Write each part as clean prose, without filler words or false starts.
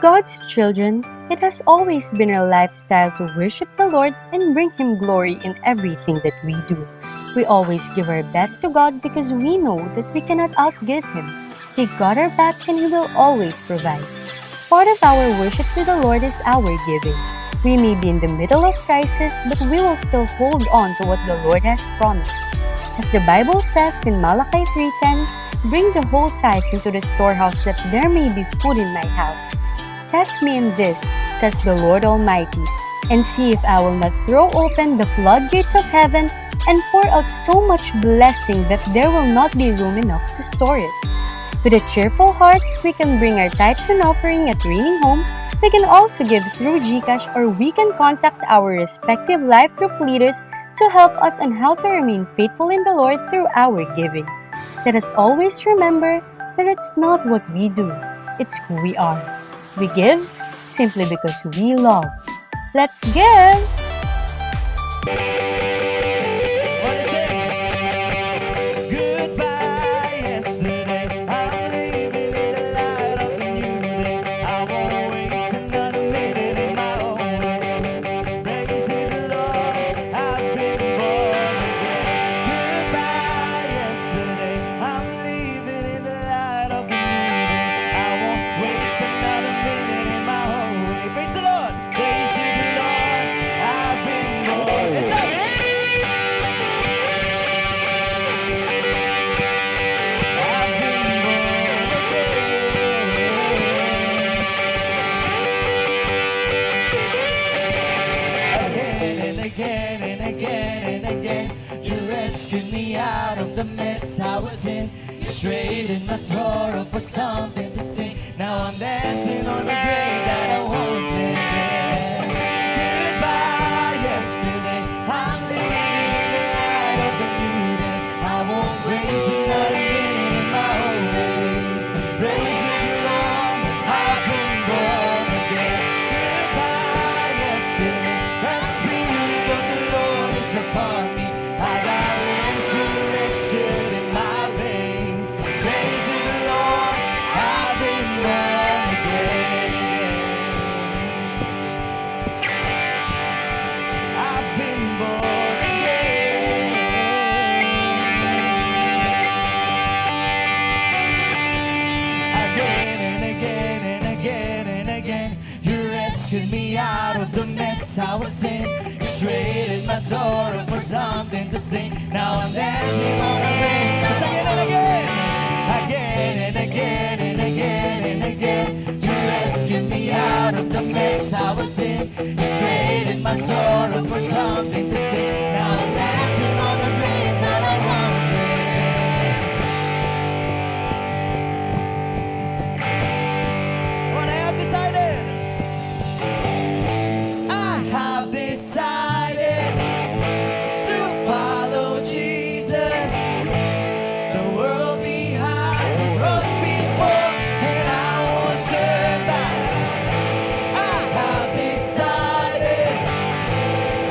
God's children, it has always been our lifestyle to worship the Lord and bring Him glory in everything that we do. We always give our best to God because we know that we cannot outgive Him. He got our back and He will always provide. Part of our worship to the Lord is our giving. We may be in the middle of crisis, but we will still hold on to what the Lord has promised. As the Bible says in Malachi 3:10, "Bring the whole tithe into the storehouse that there may be food in my house. Test me in this, says the Lord Almighty, and see if I will not throw open the floodgates of heaven and pour out so much blessing that there will not be room enough to store it." With a cheerful heart, we can bring our tithes and offering at Raining Home. We can also give through GCash, or we can contact our respective life group leaders to help us on how to remain faithful in the Lord through our giving. Let us always remember that it's not what we do, it's who we are. We give simply because we love. Let's give! What is it? Goodbye yesterday. I'm living in the light of the new day. I won't waste another minute in my own ways. Praising the Lord, I've been born again. Goodbye yesterday. I'm living in the light of the new day. I won't waste another minute in my own way. Praise the Lord. Praising the Lord, I've been born. It's up. I've been born again and again and again and again. You rescued me out of the mess I was in. You traded my sorrow for something to sing. Now I'm dancing on the grave that I once lived in. Goodbye yesterday. I'm living in the light of the new day. I won't waste another minute in my own ways. Praising the Lord, I've been born again. Goodbye yesterday. The Spirit of the Lord is upon me. I got resurrection in my veins. Praising the Lord, I've been born again. I've been born again. Again and again and again and again. You rescued me out of the mess I was in. You traded my sorrow for something to sing. Now I'm dancing on the rain. Again and again. Again and again and again and again. You rescued me out of the mess I was in. You traded my sorrow for something to sing. Now I'm dancing on the grave that I once lived. What I have decided, I have decided to follow Jesus. The world behind, the cross before, and I won't turn back. I have decided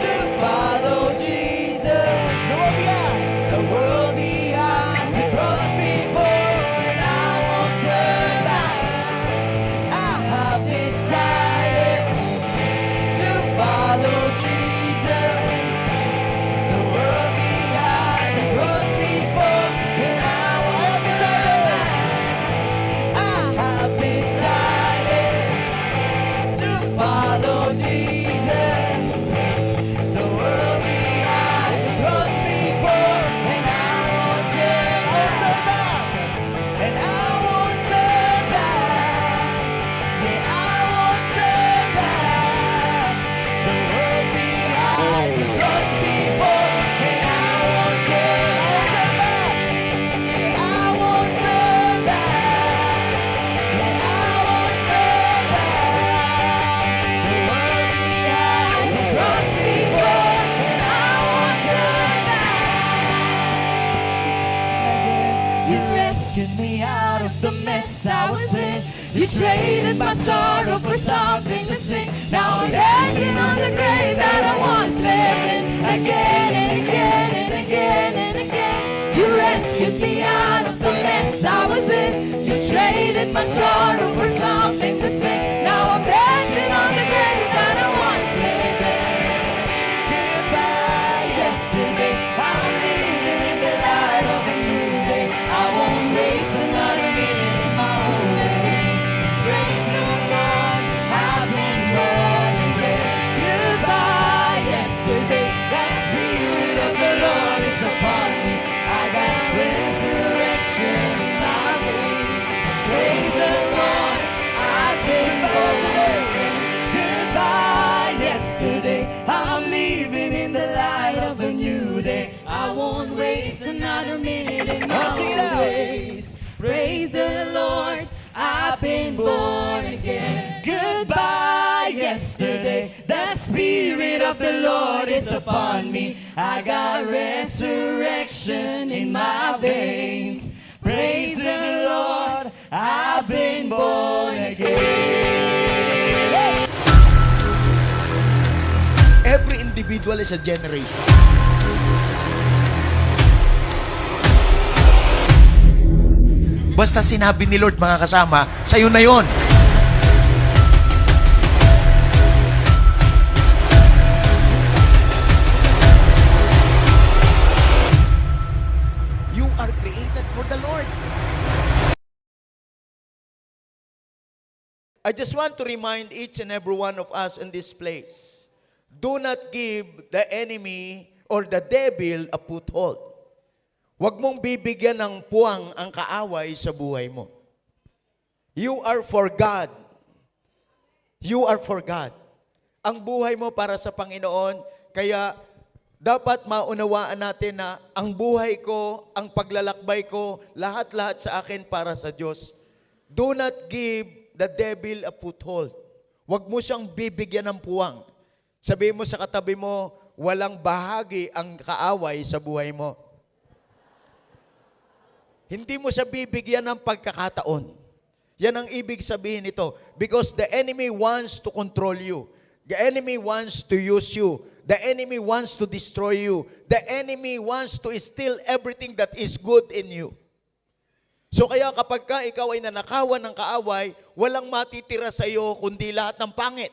to follow Jesus. The world behind, the cross before, and I won't turn back. I have decided to follow Jesus. The world behind, the cross before, and I won't turn back. I have decided to follow Jesus. The world behind, the cross before, and I won't turn back. And I won't turn back. Yeah, I won't turn back. The world behind, the cross before, and I won't turn back. Yeah, I won't turn back. Yeah, I won't turn back. The world behind, the cross before, and I won't turn back. You rescued me out of the mess I was in. You traded my sorrow for something to sing. Now I'm dancing on the grave that I once lived in. Again and again and again and again. You rescued me out of the mess I was in. You traded my sorrow for something to sing. Now The Spirit of the Lord is upon me. I got resurrection in my veins. Praise the Lord, I've been born again. Every individual is a generation. Basta sinabi ni Lord, mga kasama, sa'yo na yon. You are created for the Lord. I just want to remind each and every one of us in this place, do not give the enemy or the devil a foothold. Huwag mong bibigyan ng puwang ang kaaway sa buhay mo. You are for God. You are for God. Ang buhay mo para sa Panginoon, kaya dapat maunawaan natin na ang buhay ko, ang paglalakbay ko, lahat-lahat sa akin para sa Diyos. Do not give the devil a foothold. Huwag mo siyang bibigyan ng puwang. Sabihin mo sa katabi mo, walang bahagi ang kaaway sa buhay mo. Hindi mo siya bibigyan ng pagkakataon. Yan ang ibig sabihin nito. Because the enemy wants to control you. The enemy wants to use you. The enemy wants to destroy you. The enemy wants to steal everything that is good in you. So kaya kapag ka ikaw ay nanakawan ng kaaway, walang matitira sa iyo kundi lahat ng pangit.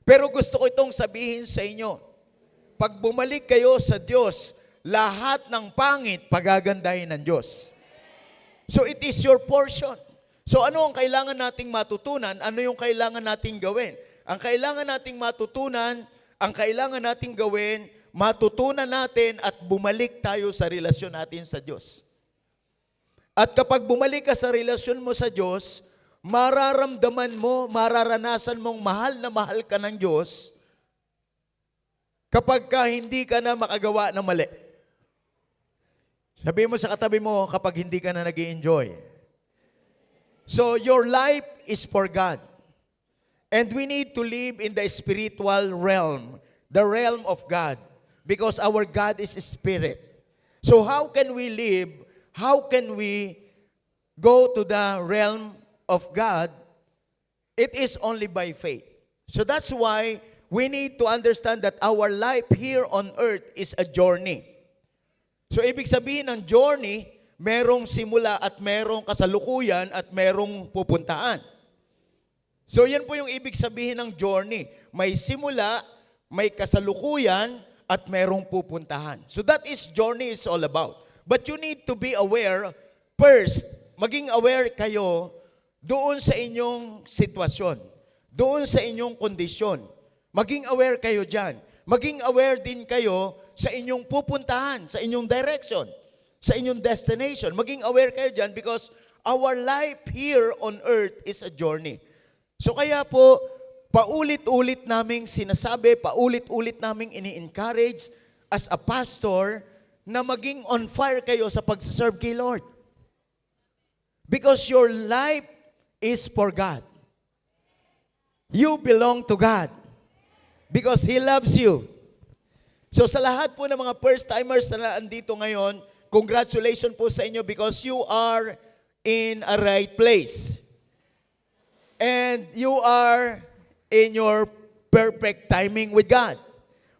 Pero gusto ko itong sabihin sa inyo. Pag bumalik kayo sa Diyos, lahat ng pangit pagagandahin ng Diyos. So it is your portion. So ano ang kailangan nating matutunan? Ano yung kailangan nating gawin? Ang kailangan nating matutunan, ang kailangan nating gawin, matutunan natin at bumalik tayo sa relasyon natin sa Diyos. At kapag bumalik ka sa relasyon mo sa Diyos, mararamdaman mo, mararanasan mong mahal na mahal ka ng Diyos kapag ka hindi ka na makagawa ng mali. Sabihin mo sa katabi mo kapag hindi ka na nag-i-enjoy. So your life is for God. And we need to live in the spiritual realm, the realm of God, because our God is a spirit. So how can we live? How can we go to the realm of God? It is only by faith. So that's why we need to understand that our life here on earth is a journey. So ibig sabihin ng journey, merong simula at merong kasalukuyan at merong pupuntahan. So yan po yung ibig sabihin ng journey. May simula, may kasalukuyan, at merong pupuntahan. So that is journey is all about. But you need to be aware, first, maging aware kayo doon sa inyong sitwasyon, doon sa inyong kondisyon. Maging aware kayo dyan. Maging aware din kayo sa inyong pupuntahan, sa inyong direction, sa inyong destination. Maging aware kayo dyan because our life here on earth is a journey. So kaya po, paulit-ulit naming sinasabi, paulit-ulit naming ini-encourage as a pastor na maging on fire kayo sa pagsaserve kay Lord. Because your life is for God. You belong to God. Because He loves you. So sa lahat po ng mga first-timers na andito ngayon, congratulations po sa inyo because you are in a right place. And you are in your perfect timing with God.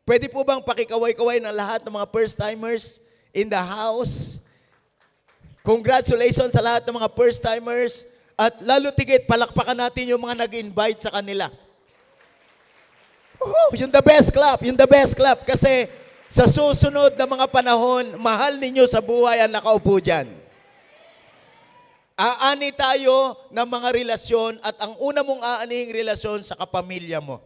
Pwede po bang pakikaway-kaway ng lahat ng mga first-timers in the house? Congratulations sa lahat ng mga first-timers. At lalo tigit, palakpakan natin yung mga nag-invite sa kanila. Yung the best clap, yung the best clap. Kasi sa susunod na mga panahon, mahal ninyo sa buhay ang nakaupo dyan. Aani tayo ng mga relasyon at ang una mong aanihing relasyon sa kapamilya mo.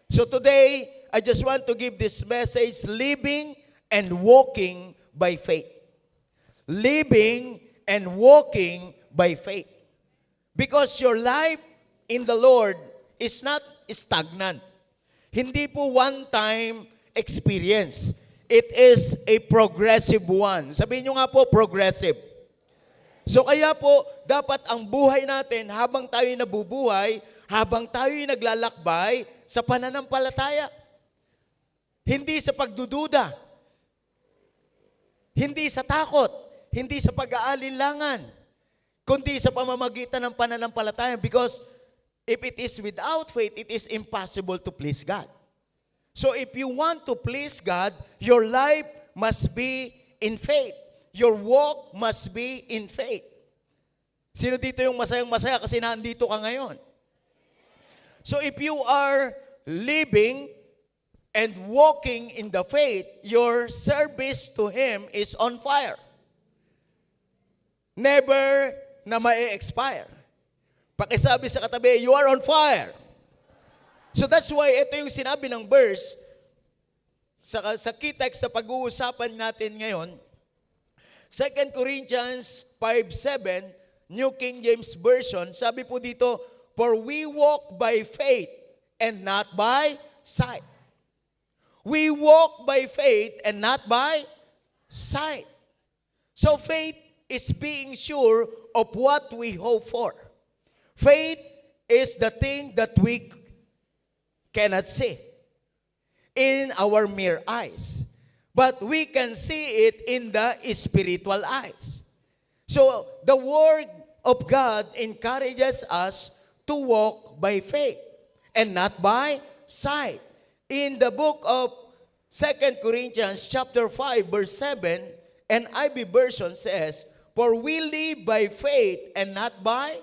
So today, I just want to give this message, living and walking by faith. Living and walking by faith. Because your life in the Lord is not stagnant. Hindi po one-time experience. It is a progressive one. Sabihin nyo nga po, progressive. So kaya po, dapat ang buhay natin, habang tayo nabubuhay, habang tayo'y naglalakbay sa pananampalataya. Hindi sa pagdududa, hindi sa takot, hindi sa pag-aalinlangan, kundi sa pamamagitan ng pananampalataya. Because if it is without faith, it is impossible to please God. So if you want to please God, your life must be in faith. Your walk must be in faith. Sino dito yung masayang-masaya kasi nandito ka ngayon? So if you are living and walking in the faith, your service to Him is on fire. Never na ma-expire. Pakisabi sa katabi, you are on fire. So that's why ito yung sinabi ng verse sa key text na pag-uusapan natin ngayon, 2 Corinthians 5:7, New King James Version, sabi po dito, for we walk by faith and not by sight. We walk by faith and not by sight. So faith is being sure of what we hope for. Faith is the thing that we cannot see in our mere eyes. But we can see it in the spiritual eyes. So the Word of God encourages us to walk by faith and not by sight. In the book of 2 Corinthians chapter 5 verse 7, NIV version says, for we live by faith and not by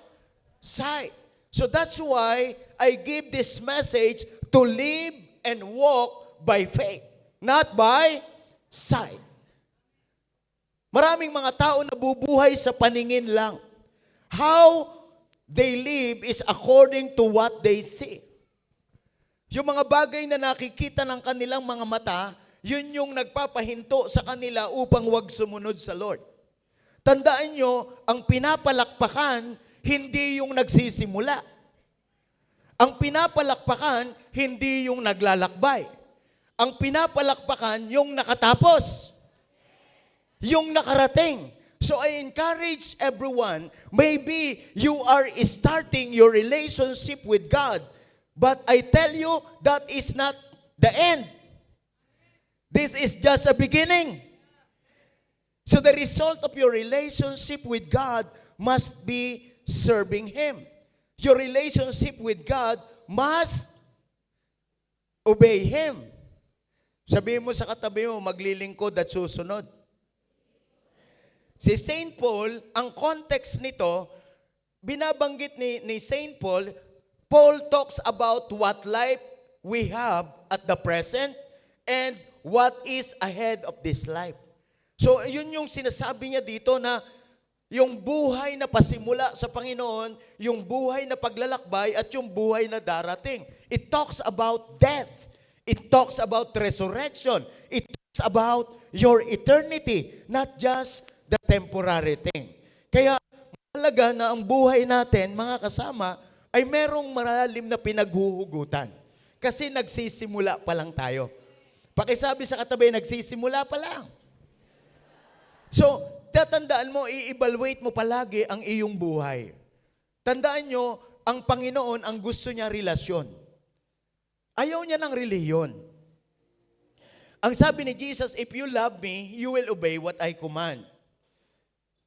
sight. So that's why I give this message to live and walk by faith, not by sight. Maraming mga tao nabubuhay sa paningin lang. How they live is according to what they see. Yung mga bagay na nakikita ng kanilang mga mata, yun yung nagpapahinto sa kanila upang wag sumunod sa Lord. Tandaan nyo, ang pinapalakpakan, hindi yung nagsisimula. Ang pinapalakpakan, hindi yung naglalakbay. Ang pinapalakpakan, yung nakatapos. Yung nakarating. So I encourage everyone, maybe you are starting your relationship with God, but I tell you, that is not the end. This is just a beginning. So the result of your relationship with God must be serving Him. Your relationship with God must obey Him. Sabihin mo sa katabi mo, maglilingkod at susunod. Si St. Paul, ang context nito, binabanggit ni St. Paul, Paul talks about what life we have at the present and what is ahead of this life. So, yun yung sinasabi niya dito na yung buhay na pasimula sa Panginoon, yung buhay na paglalakbay, at yung buhay na darating. It talks about death. It talks about resurrection. It talks about your eternity, not just the temporary thing. Kaya, mahalaga na ang buhay natin, mga kasama, ay merong malalim na pinaghuhugutan. Kasi nagsisimula pa lang tayo. Pakisabi sa katabi, nagsisimula pa lang. So, tatandaan mo, i-evaluate mo palagi ang iyong buhay. Tandaan nyo, ang Panginoon, ang gusto niya relasyon. Ayaw niya ng reliyon. Ang sabi ni Jesus, if you love me, you will obey what I command.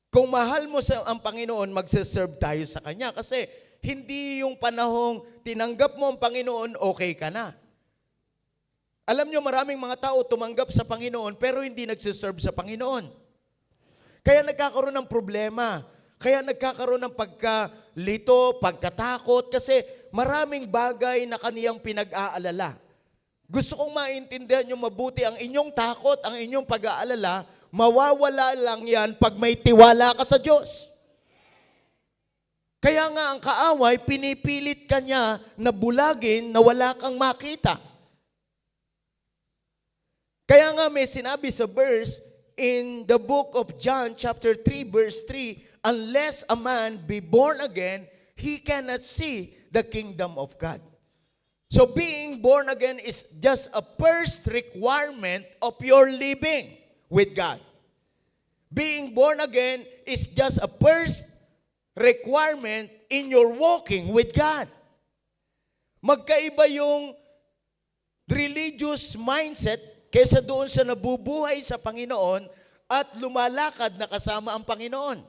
Kung mahal mo ang Panginoon, magsaserve tayo sa Kanya. Kasi hindi yung panahong tinanggap mo ang Panginoon, okay ka na. Alam nyo, maraming mga tao tumanggap sa Panginoon, pero hindi nagsaserve sa Panginoon. Kaya nagkakaroon ng problema. Kaya nagkakaroon ng pagkalito, pagkatakot, kasi maraming bagay na kaniyang pinag-aalala. Gusto kong maintindihan nyo mabuti, ang inyong takot, ang inyong pag-aalala, mawawala lang yan pag may tiwala ka sa Diyos. Kaya nga ang kaaway, pinipilit ka niya na bulagin na wala kang makita. Kaya nga may sinabi sa verse, in the book of John chapter 3 verse 3, unless a man be born again, he cannot see the kingdom of God. So being born again is just a first requirement of your living with God. Being born again is just a first requirement in your walking with God. Magkaiba yung religious mindset kaysa doon sa nabubuhay sa Panginoon at lumalakad na kasama ang Panginoon.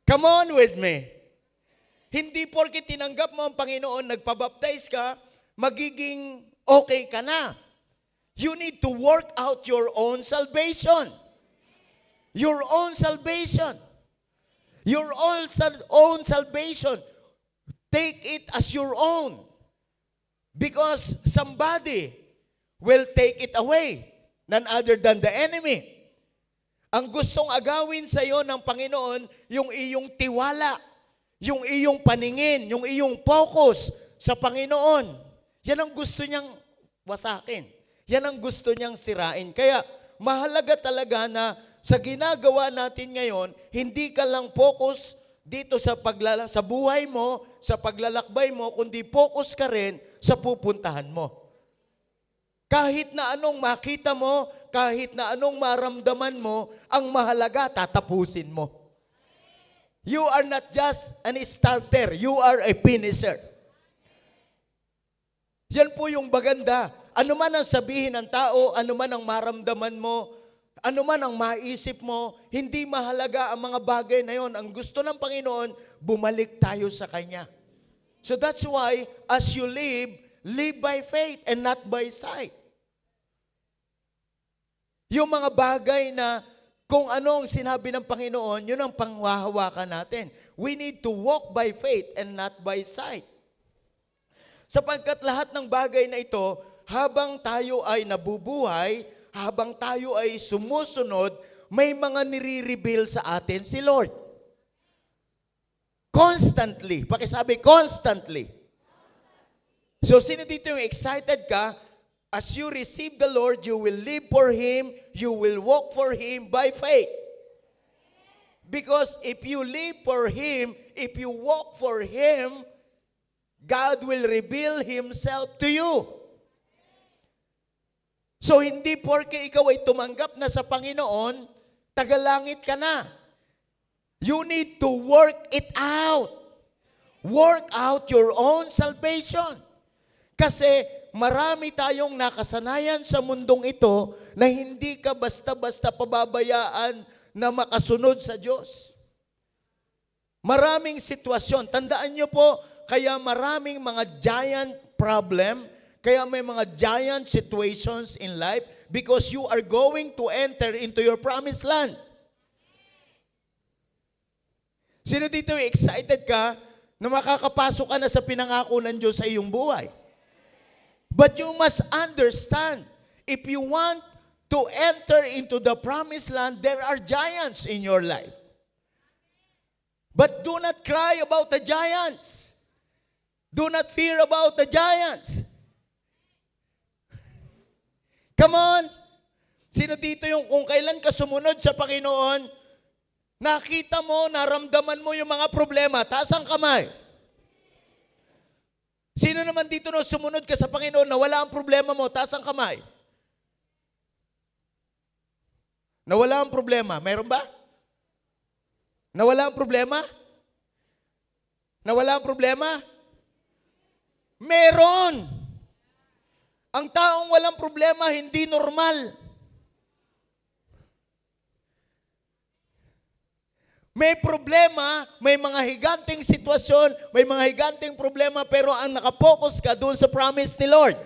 Come on with me. Hindi porke tinanggap mo ang Panginoon, nagpabaptize ka, magiging okay ka na. You need to work out your own salvation. Your own salvation. Your own salvation. Take it as your own. Because somebody will take it away. None other than the enemy. Ang gustong agawin sa iyo ng Panginoon, yung iyong tiwala, yung iyong paningin, yung iyong focus sa Panginoon. Yan ang gusto niyang wasakin. Yan ang gusto niyang sirain. Kaya mahalaga talaga na sa ginagawa natin ngayon, hindi ka lang focus dito sa buhay mo, sa paglalakbay mo, kundi focus ka rin sa pupuntahan mo. Kahit na anong makita mo, kahit na anong maramdaman mo, ang mahalaga, tatapusin mo. You are not just an starter, you are a finisher. Yan po yung maganda. Ano man ang sabihin ng tao, ano man ang maramdaman mo, ano man ang maisip mo, hindi mahalaga ang mga bagay na yon. Ang gusto ng Panginoon, bumalik tayo sa Kanya. So that's why, as you live by faith and not by sight. Yung mga bagay na kung anong sinabi ng Panginoon, yun ang panghahawakan natin. We need to walk by faith and not by sight. Sapagkat lahat ng bagay na ito, habang tayo ay nabubuhay, habang tayo ay sumusunod, may mga nire-reveal sa atin si Lord. Constantly. Pakisabi, constantly. So, sino dito yung excited ka? As you receive the Lord, you will live for Him, you will walk for Him by faith. Because if you live for Him, if you walk for Him, God will reveal Himself to you. So, hindi porke ikaw ay tumanggap na sa Panginoon, tagalangit ka na. You need to work it out. Work out your own salvation. Kasi marami tayong nakasanayan sa mundong ito na hindi ka basta-basta pababayaan na makasunod sa Diyos. Maraming sitwasyon. Tandaan niyo po, kaya maraming mga giant problem, kaya may mga giant situations in life because you are going to enter into your promised land. Sino dito excited ka na makakapasok ka na sa pinangako ng Diyos sa iyong buhay? But you must understand, if you want to enter into the promised land, there are giants in your life. But do not cry about the giants. Do not fear about the giants. Come on! Sino dito yung kung kailan ka sumunod sa Panginoon, nakita mo, naramdaman mo yung mga problema, taas ang kamay. Sino naman dito no sumunod ka sa Panginoon na wala ang problema mo, taas ang kamay. Nawala ang problema. Meron ba? Nawala ang problema? Nawala ang problema? Meron! Ang taong walang problema, hindi normal. May problema, may mga higanting sitwasyon, may mga higanting problema, pero ang nakapokus ka doon sa promise ni Lord.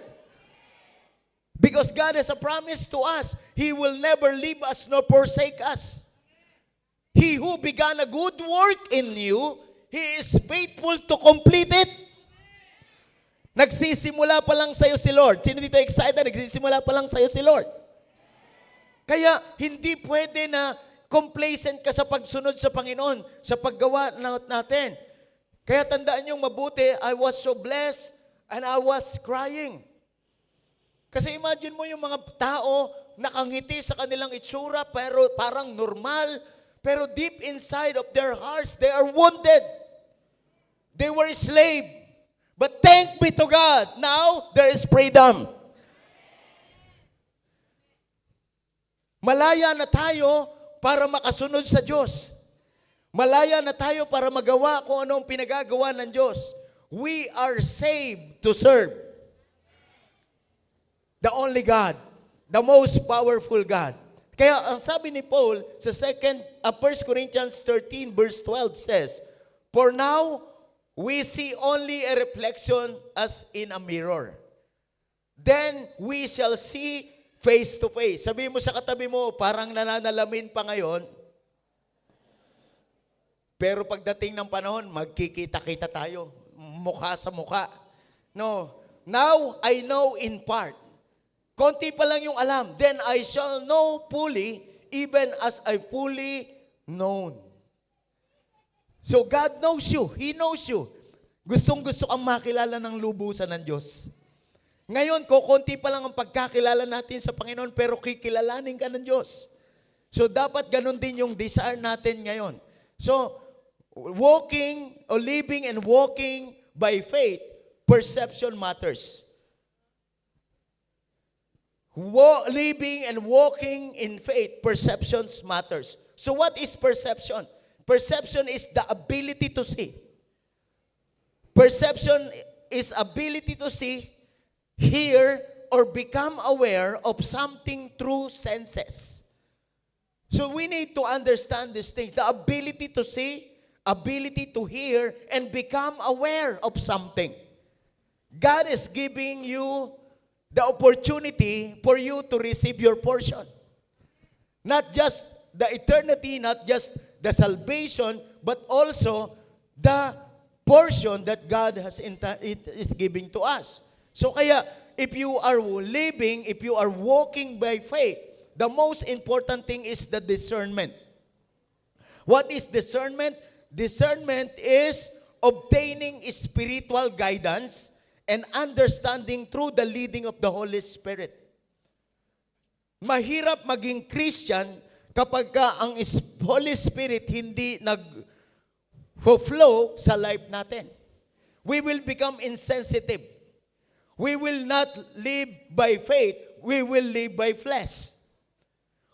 Because God has a promise to us. He will never leave us nor forsake us. He who began a good work in you, He is faithful to complete it. Nagsisimula pa lang sa'yo si Lord. Sino dito excited? Nagsisimula pa lang sa'yo si Lord. Kaya hindi pwede na complacent ka sa pagsunod sa Panginoon, sa paggawa natin. Kaya tandaan niyong mabuti, I was so blessed and I was crying. Kasi imagine mo yung mga tao nakangiti sa kanilang itsura pero parang normal, pero deep inside of their hearts, they are wounded. They were slave. But thank be to God, now there is freedom. Malaya na tayo para makasunod sa Diyos. Malaya na tayo para magawa kung anong pinagagawa ng Diyos. We are saved to serve the only God, the most powerful God. Kaya ang sabi ni Paul sa 1 Corinthians 13 verse 12 says, "For now, we see only a reflection as in a mirror. Then we shall see face to face." Sabi mo sa katabi mo, parang nananalamin pa ngayon, pero pagdating ng panahon, magkikita-kita tayo, mukha sa mukha. No, now I know in part. Konti pa lang yung alam. Then I shall know fully, even as I fully known. So God knows you. He knows you. Gustong-gusto kang makilala ng lubusan ng Diyos. Ngayon, konti pa lang ang pagkakilala natin sa Panginoon, pero kikilalanin ka ng Diyos. So dapat ganun din yung desire natin ngayon. So, walking or living and walking by faith, perception matters. Living and walking in faith, perceptions matters. So what is perception? Perception is the ability to see. Perception is ability to see, hear, or become aware of something through senses. So we need to understand these things. The ability to see, ability to hear, and become aware of something. God is giving you the opportunity for you to receive your portion. Not just the eternity, not just the salvation, but also the portion that God is giving to us. So kaya, if you are living, if you are walking by faith, the most important thing is the discernment. What is discernment? Discernment is obtaining spiritual guidance and understanding through the leading of the Holy Spirit. Mahirap maging Christian kapag ang Holy Spirit hindi nag-flow sa life natin. We will become insensitive. We will not live by faith. We will live by flesh.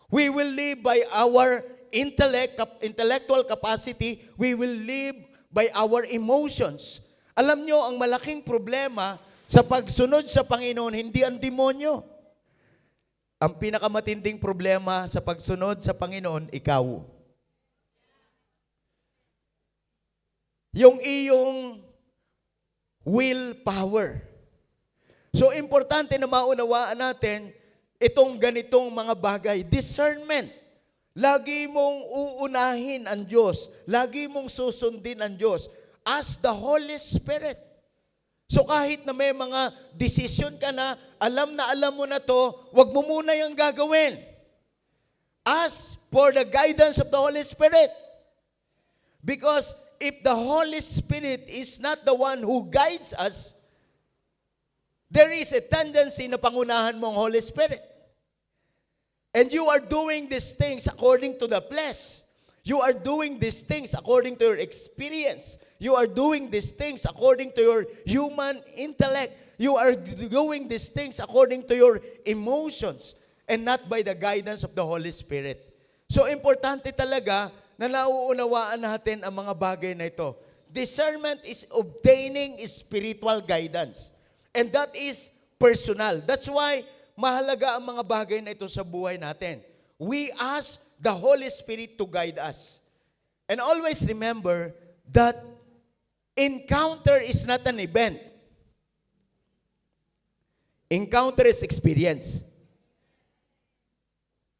We will live by our intellectual capacity. We will live by our emotions. Alam nyo, ang malaking problema sa pagsunod sa Panginoon, hindi ang demonyo. Ang pinakamatinding problema sa pagsunod sa Panginoon, ikaw. Yung iyong willpower. So, importante na maunawaan natin itong ganitong mga bagay. Discernment. Lagi mong uunahin ang Diyos. Lagi mong susundin ang Diyos. As the Holy Spirit. So kahit na may mga desisyon ka na alam mo na to, wag mo muna yung gagawin. Ask for the guidance of the Holy Spirit. Because if the Holy Spirit is not the one who guides us, there is a tendency na pangunahan mo ang Holy Spirit. And you are doing these things according to the flesh. You are doing these things according to your experience. You are doing these things according to your human intellect. You are doing these things according to your emotions and not by the guidance of the Holy Spirit. So, importante talaga na nauunawaan natin ang mga bagay na ito. Discernment is obtaining spiritual guidance. And that is personal. That's why mahalaga ang mga bagay na ito sa buhay natin. We ask the Holy Spirit to guide us. And always remember that encounter is not an event. Encounter is experience.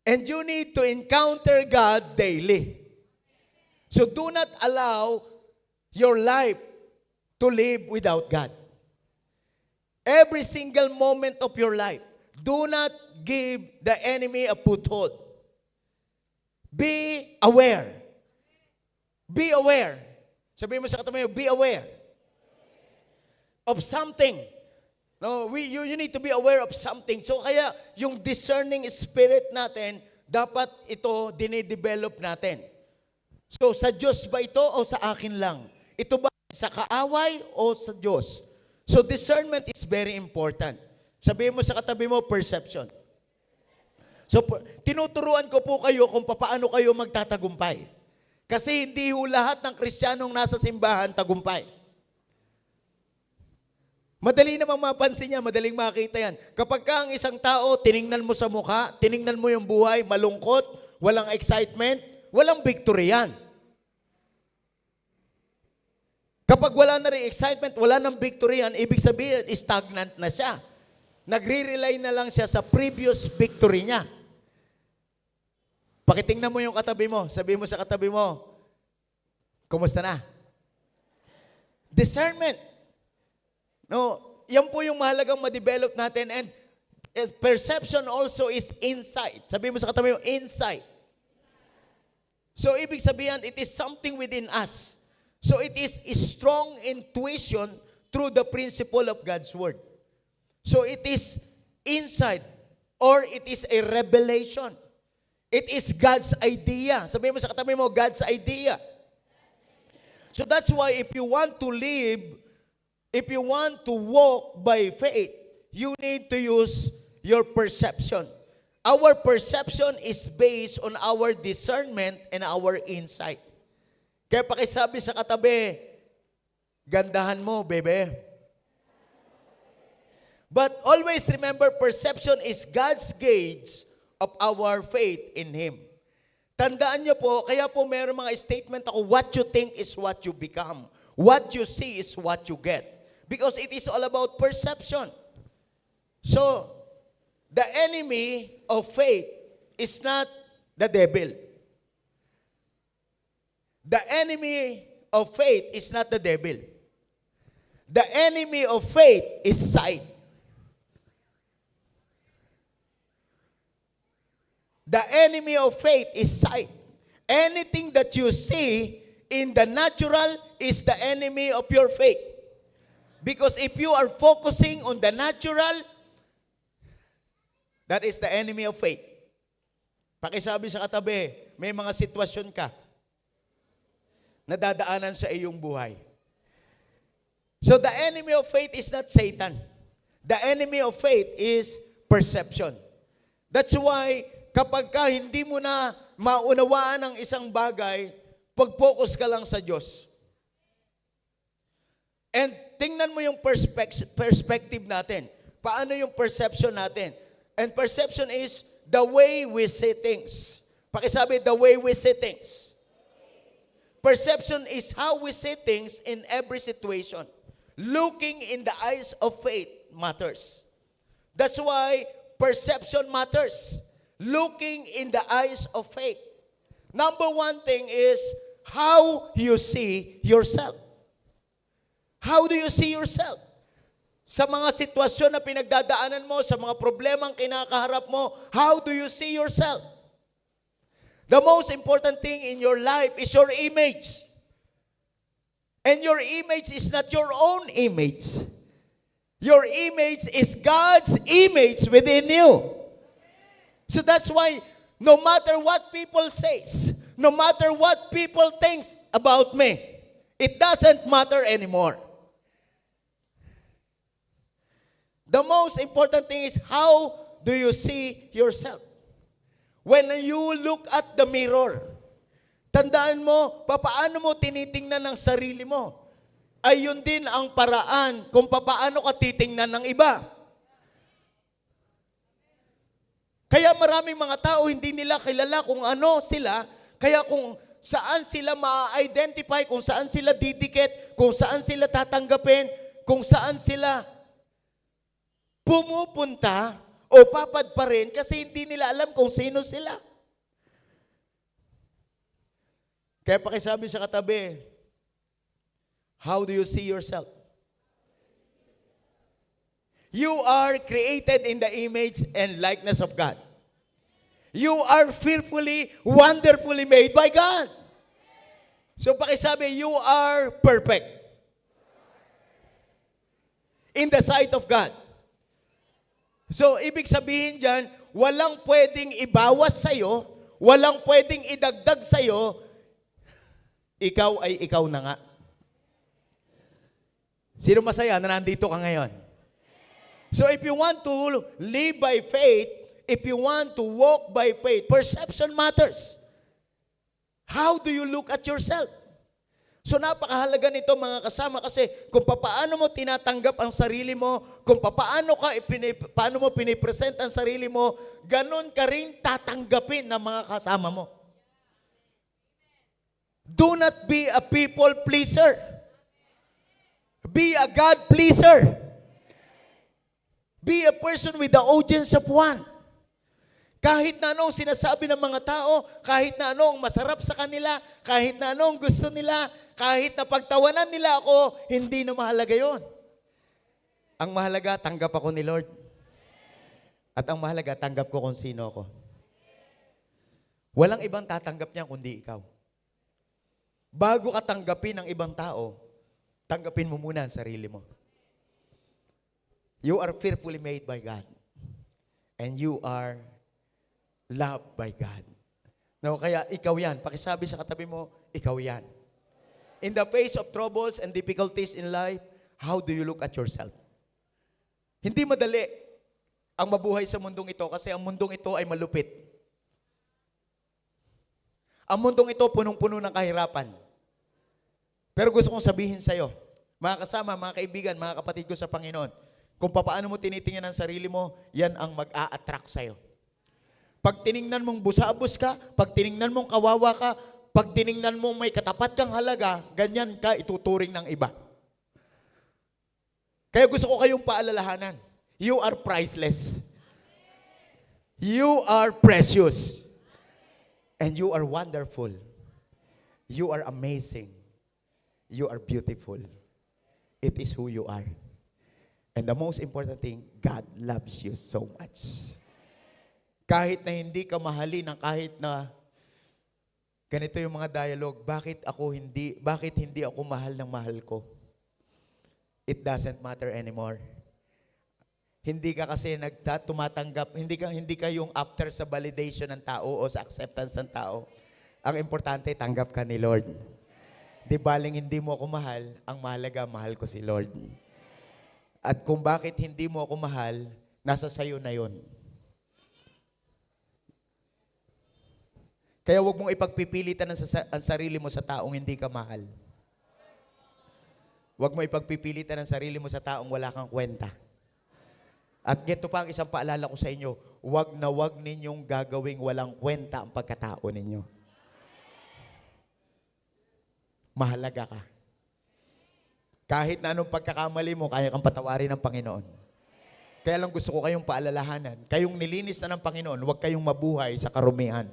And you need to encounter God daily. So do not allow your life to live without God. Every single moment of your life, do not give the enemy a foothold. Be aware. Be aware. Sabihin mo sa katabi mo, be aware of something. No, you need to be aware of something. So kaya yung discerning spirit natin, dapat ito dinidevelop natin. So sa Diyos ba ito o sa akin lang? Ito ba sa kaaway o sa Diyos? So discernment is very important. Sabihin mo sa katabi mo, perception. So, tinuturuan ko po kayo kung paano kayo magtatagumpay. Kasi hindi ho lahat ng Kristiyanong nasa simbahan tagumpay. Madali namang mapansin yan, madaling makita yan. Kapag ka ang isang tao, tiningnan mo sa mukha, tiningnan mo yung buhay, malungkot, walang excitement, walang victory yan. Kapag wala na rin excitement, wala nang victory yan, ibig sabihin, stagnant na siya. Nagre-rely na lang siya sa previous victory niya. Pakitingnan mo yung katabi mo, sabi mo sa katabi mo, kumusta na? Discernment. No, yan po yung mahalagang ma-develop natin, and perception also is insight. Sabi mo sa katabi mo, insight. So, ibig sabihin, it is something within us. So, it is a strong intuition through the principle of God's Word. So, it is insight or it is a revelation. It is God's idea. Sabi mo sa katabi mo, God's idea. So, that's why if you want to live, if you want to walk by faith, you need to use your perception. Our perception is based on our discernment and our insight. Kaya pakisabi sa katabi, gandahan mo, bebe. But always remember, perception is God's gauge of our faith in Him. Tandaan niyo po, kaya po meron mga statement ako, what you think is what you become. What you see is what you get. Because it is all about perception. So, the enemy of faith is not the devil. The enemy of faith is not the devil. The enemy of faith is sight. The enemy of faith is sight. Anything that you see in the natural is the enemy of your faith. Because if you are focusing on the natural, that is the enemy of faith. Pakisabi sa katabi, may mga sitwasyon ka na dadaanan sa iyong buhay. So the enemy of faith is not Satan. The enemy of faith is perception. That's why kapag ka hindi mo na maunawaan ang isang bagay, pag-focus ka lang sa Diyos. And tingnan mo yung perspective natin. Paano yung perception natin? And perception is the way we see things. Pakisabi, the way we see things. Perception is how we see things in every situation. Looking in the eyes of faith matters. That's why perception matters. Looking in the eyes of faith. Number one thing is how you see yourself. How do you see yourself? Sa mga sitwasyon na pinagdadaanan mo, sa mga problemang kinakaharap mo, how do you see yourself? The most important thing in your life is your image. And your image is not your own image. Your image is God's image within you. So that's why no matter what people says, no matter what people thinks about me, it doesn't matter anymore. The most important thing is how do you see yourself? When you look at the mirror, tandaan mo, papaano mo tinitingnan ang sarili mo? Ay yun din ang paraan kung papaano ka titingnan ng iba. Kaya maraming mga tao hindi nila kilala kung ano sila, kaya kung saan sila ma-identify, kung saan sila didikit, kung saan sila tatanggapin, kung saan sila pumupunta o papad pa rin kasi hindi nila alam kung sino sila. Kaya pakisabi sa katabi, how do you see yourself? You are created in the image and likeness of God. You are fearfully, wonderfully made by God. So pakisabi, you are perfect in the sight of God. So, ibig sabihin dyan, walang pwedeng ibawas sa'yo, walang pwedeng idagdag sa'yo, ikaw ay ikaw na nga. Sino masaya na nandito ka ngayon? So, if you want to live by faith, if you want to walk by faith, perception matters. How do you look at yourself? So napakahalaga nito mga kasama kasi kung paano mo tinatanggap ang sarili mo, kung paano mo pinipresent ang sarili mo, ganun ka rin tatanggapin ng mga kasama mo. Do not be a people pleaser. Be a God pleaser. Be a person with the audience of one. Kahit na anong sinasabi ng mga tao, kahit na anong masarap sa kanila, kahit na anong gusto nila, kahit na pagtawanan nila ako, hindi na mahalaga yon. Ang mahalaga, tanggap ako ni Lord. At ang mahalaga, tanggap ko kung sino ako. Walang ibang tatanggap niya kundi ikaw. Bago ka tanggapin ng ibang tao, tanggapin mo muna ang sarili mo. You are fearfully made by God. And you are loved by God. No, kaya ikaw yan. Pakisabi sa katabi mo, ikaw yan. In the face of troubles and difficulties in life, how do you look at yourself? Hindi madali ang mabuhay sa mundong ito kasi ang mundong ito ay malupit. Ang mundong ito punong-puno ng kahirapan. Pero gusto kong sabihin sa iyo, mga kasama, mga kaibigan, mga kapatid ko sa Panginoon, kung paano mo tinitingnan ang sarili mo, yan ang mag-a-attract sa iyo. Pag tiningnan mong busabos ka, pag tiningnan mong kawawa ka, pag tiningnan mong may katapat kang halaga, ganyan ka ituturing ng iba. Kaya gusto ko kayong paalalahanan, you are priceless. You are precious. And you are wonderful. You are amazing. You are beautiful. It is who you are. And the most important thing, God loves you so much. Kahit na hindi ka mahalin ng kahit na ganito yung mga dialogue, bakit hindi ako mahal ng mahal ko? It doesn't matter anymore. Hindi ka kasi tumatanggap, hindi ka yung after sa validation ng tao o sa acceptance ng tao. Ang importante, tanggap ka ni Lord. Di baling hindi mo ako mahal, ang mahalaga, mahal ko si Lord. At kung bakit hindi mo ako mahal, nasa sayo na yon. Kaya huwag mong ipagpipilitan ang sarili mo sa taong hindi ka mahal. Huwag mo ipagpipilitan ang sarili mo sa taong wala kang kwenta. At ito pa ang isang paalala ko sa inyo, huwag na huwag ninyong gagawing walang kwenta ang pagkatao ninyo. Mahalaga ka. Kahit na anong pagkakamali mo, kaya kang patawarin ng Panginoon. Kaya lang gusto ko kayong paalalahanan, kayong nilinis na ng Panginoon, huwag kayong mabuhay sa karumihan.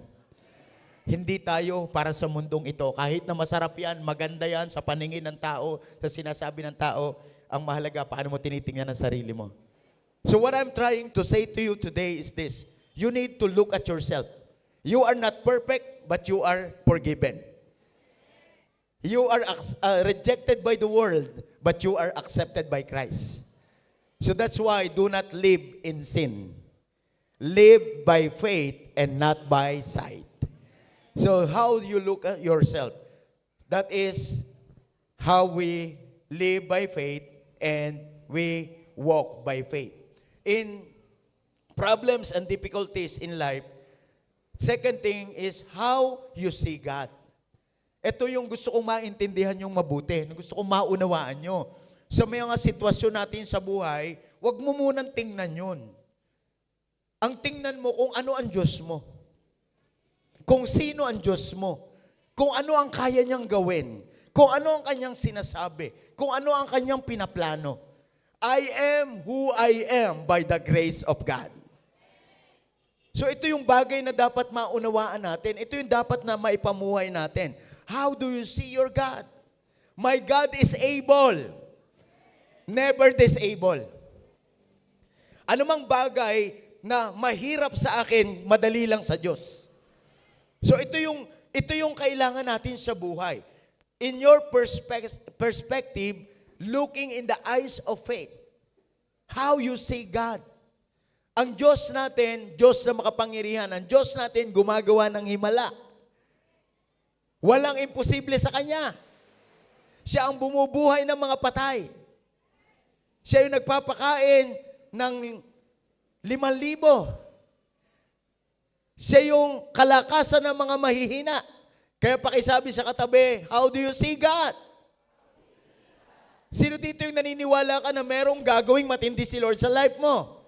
Hindi tayo para sa mundong ito. Kahit na masarap yan, maganda yan sa paningin ng tao, sa sinasabi ng tao, ang mahalaga, paano mo tinitingnan ang sarili mo. So what I'm trying to say to you today is this. You need to look at yourself. You are not perfect, but you are forgiven. You are rejected by the world, but you are accepted by Christ. So that's why do not live in sin. Live by faith and not by sight. So how you look at yourself, that is how we live by faith and we walk by faith. In problems and difficulties in life, second thing is how you see God. Ito yung gusto kong maintindihan yung mabuti, gusto kong maunawaan nyo. Sa mga sitwasyon natin sa buhay, wag mo munang tingnan yun. Ang tingnan mo kung ano ang Diyos mo. Kung sino ang Diyos mo, kung ano ang kaya niyang gawin, kung ano ang kanyang sinasabi, kung ano ang kanyang pinaplano. I am who I am by the grace of God. So ito yung bagay na dapat maunawaan natin. Ito yung dapat na maipamuhay natin. How do you see your God? My God is able. Never disable. Anumang bagay na mahirap sa akin, madali lang sa Diyos. So ito yung kailangan natin sa buhay. In your perspective, looking in the eyes of faith, how you see God. Ang Diyos natin, Diyos na makapangyarihan. Ang Diyos natin, gumagawa ng himala. Walang imposible sa Kanya. Siya ang bumubuhay ng mga patay. Siya yung nagpapakain ng 5,000. Siya yung kalakasan ng mga mahihina. Kaya pakisabi sa katabi, how do you see God? Sino dito yung naniniwala ka na merong gagawing matindi si Lord sa life mo?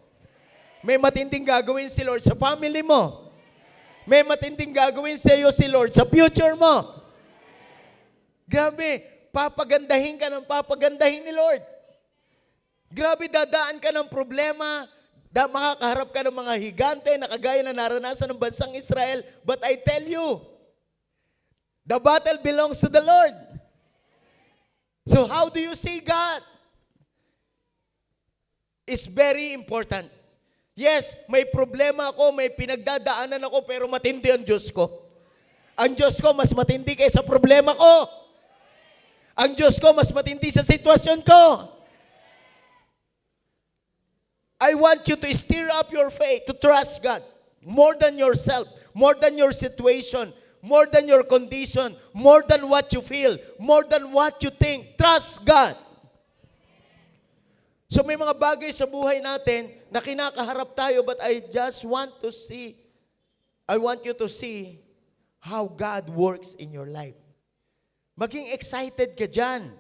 May matinding gagawin si Lord sa family mo. May matinding gagawin sa iyo si Lord sa future mo. Grabe, papagandahin ka ng papagandahin ni Lord. Grabe, dadaan ka ng problema, makakaharap ka ng mga higante na kagaya na naranasan ng bansang Israel. But I tell you, the battle belongs to the Lord. So how do you see God? It's very important. Yes, may problema ako, may pinagdadaanan ako, pero matindi ang Diyos ko. Ang Diyos ko mas matindi kaysa problema ko. Ang Diyos ko mas matindi sa sitwasyon ko. I want you to stir up your faith, to trust God more than yourself, more than your situation, more than your condition, more than what you feel, more than what you think. Trust God. So may mga bagay sa buhay natin na kinakaharap tayo, but I want you to see how God works in your life. Maging excited ka dyan.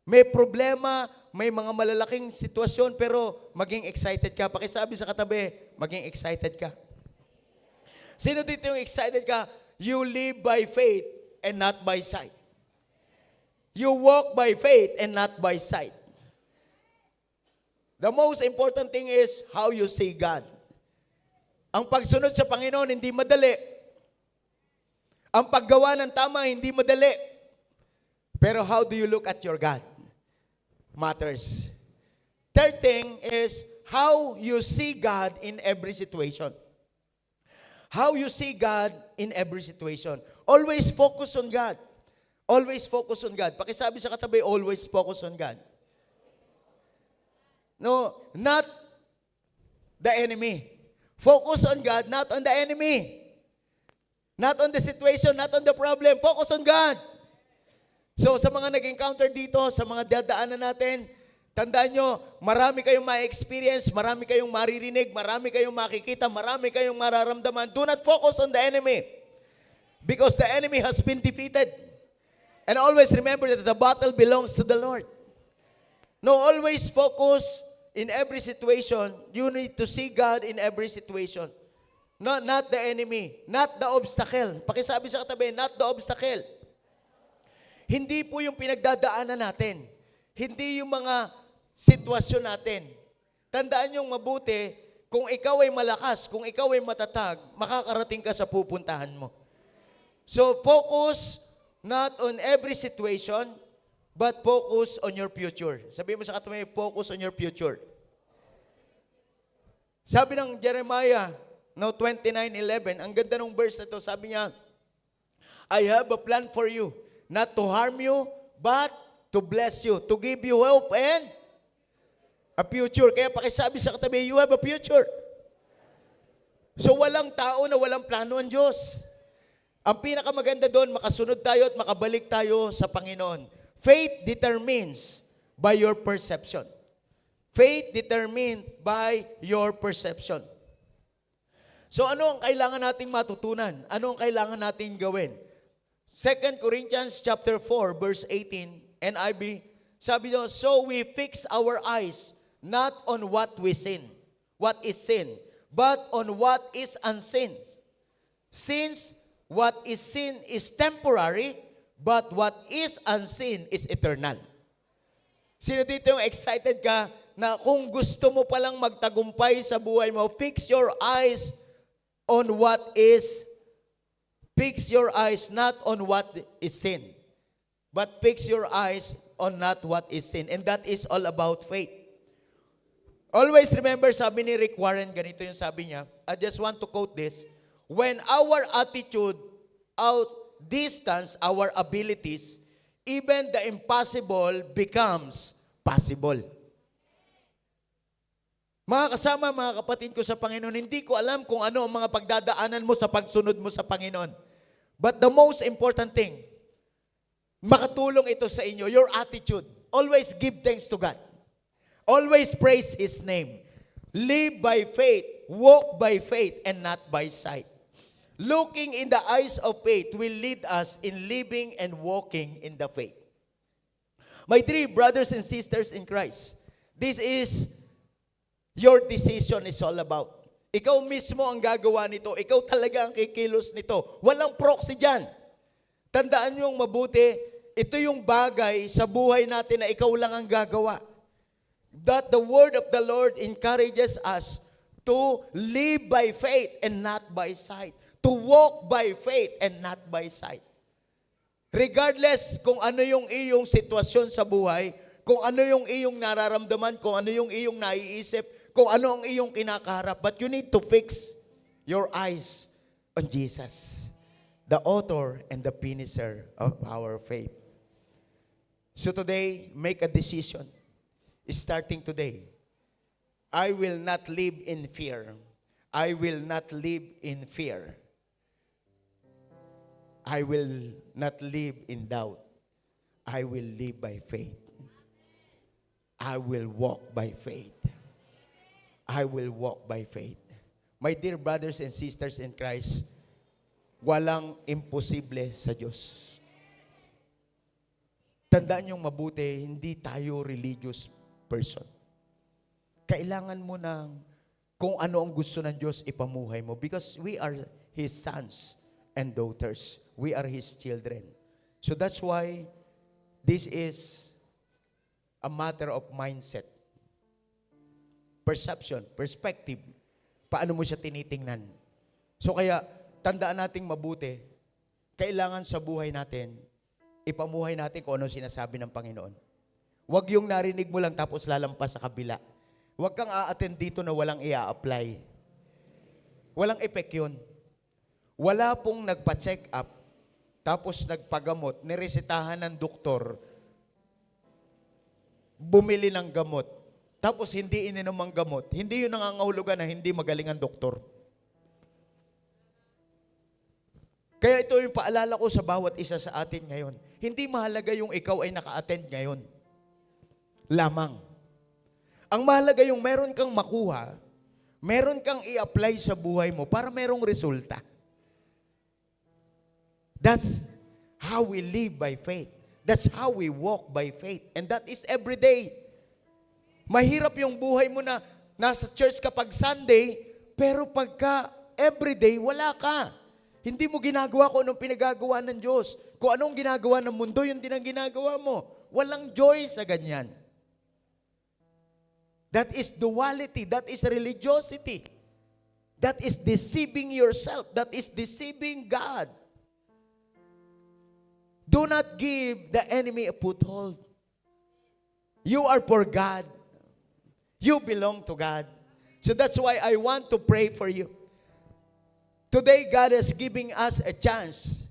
May problema, may mga malalaking sitwasyon, pero maging excited ka. Pakisabi sa katabi, maging excited ka. Sino dito yung excited ka? You live by faith and not by sight. You walk by faith and not by sight. The most important thing is how you see God. Ang pagsunod sa Panginoon, hindi madali. Ang paggawa ng tama, hindi madali. Pero how do you look at your God? Matters. Third thing is how you see God in every situation. How you see God in every situation. Always focus on God. Always focus on God. Pakisabi sa katabi, always focus on God. No, not the enemy. Focus on God, not on the enemy. Not on the situation, not on the problem. Focus on God. So sa mga nag-encounter dito, sa mga dadaanan natin, tandaan nyo, marami kayong ma-experience, marami kayong maririnig, marami kayong makikita, marami kayong mararamdaman. Do not focus on the enemy. Because the enemy has been defeated. And always remember that the battle belongs to the Lord. No, always focus in every situation. You need to see God in every situation. Not the enemy, not the obstacle. Pakisabi sa katabi, not the obstacle. Hindi po yung pinagdadaanan natin. Hindi yung mga sitwasyon natin. Tandaan niyong mabuti, kung ikaw ay malakas, kung ikaw ay matatag, makakarating ka sa pupuntahan mo. So focus not on every situation, but focus on your future. Sabi mo sa katabi, focus on your future. Sabi ng Jeremiah, 29:11, ang ganda ng verse na to, sabi niya, I have a plan for you, not to harm you, but to bless you, to give you hope and a future. Kaya pakisabi sa katabi, you have a future. So walang tao na walang plano ang Diyos. Ang pinakamaganda doon, makasunod tayo at makabalik tayo sa Panginoon. Faith determines by your perception. Faith determined by your perception. So ano ang kailangan nating matutunan? Ano ang kailangan nating gawin? 2 Corinthians chapter 4 verse 18 NIV, sabi doon, so we fix our eyes not on what we sin, what is sin, but on what is unseen. Since what is sin is temporary, but what is unseen is eternal. Sino dito yung excited ka na kung gusto mo palang magtagumpay sa buhay mo, fix your eyes not on what is sin, but fix your eyes on not what is sin. And that is all about faith. Always remember, sabi ni Rick Warren, ganito yung sabi niya, I just want to quote this, when our attitude outdistance our abilities, even the impossible becomes possible. Mga kasama, mga kapatid ko sa Panginoon, hindi ko alam kung ano ang mga pagdadaanan mo sa pagsunod mo sa Panginoon. But the most important thing, makatulong ito sa inyo, your attitude. Always give thanks to God. Always praise His name. Live by faith, walk by faith, and not by sight. Looking in the eyes of faith will lead us in living and walking in the faith. My dear brothers and sisters in Christ, this is your decision is all about. Ikaw mismo ang gagawa nito. Ikaw talaga ang kikilos nito. Walang proxy dyan. Tandaan nyo mabuti, ito yung bagay sa buhay natin na ikaw lang ang gagawa. That the word of the Lord encourages us to live by faith and not by sight. To walk by faith and not by sight. Regardless kung ano yung iyong sitwasyon sa buhay, kung ano yung iyong nararamdaman, kung ano yung iyong naiisip, kung ano ang iyong kinakaharap, but you need to fix your eyes on Jesus, the author and the finisher of our faith. So today, make a decision. Starting today, I will not live in fear. I will not live in fear. I will not live in doubt. I will live by faith. I will walk by faith. I will walk by faith. My dear brothers and sisters in Christ, walang imposible sa Diyos. Tandaan niyong mabuti, hindi tayo religious person. Kailangan mo ng kung ano ang gusto ng Diyos ipamuhay mo because we are His sons and daughters. We are His children. So that's why this is a matter of mindset. Perception, perspective. Paano mo siya tinitingnan? So kaya, tandaan nating mabuti, kailangan sa buhay natin, ipamuhay natin kung ano sinasabi ng Panginoon. Huwag yung narinig mo lang tapos lalampas sa kabila. Huwag kang a-attend dito na walang i-apply. Walang effect yun. Wala pong nagpa-check up, tapos nagpagamot, niresetahan ng doktor, bumili ng gamot, tapos hindi ininom ang gamot, hindi yun nangangahulugan na hindi magaling ang doktor. Kaya ito yung paalala ko sa bawat isa sa atin ngayon. Hindi mahalaga yung ikaw ay naka-attend ngayon. Lamang. Ang mahalaga yung meron kang makuha, meron kang i-apply sa buhay mo para merong resulta. That's how we live by faith. That's how we walk by faith. And that is every day. Mahirap yung buhay mo na nasa church kapag Sunday, pero pagka everyday, wala ka. Hindi mo ginagawa kung anong pinagagawa ng Diyos. Kung anong ginagawa ng mundo, yun din ang ginagawa mo. Walang joy sa ganyan. That is duality. That is religiosity. That is deceiving yourself. That is deceiving God. Do not give the enemy a foothold. You are for God. You belong to God. So that's why I want to pray for you. Today, God is giving us a chance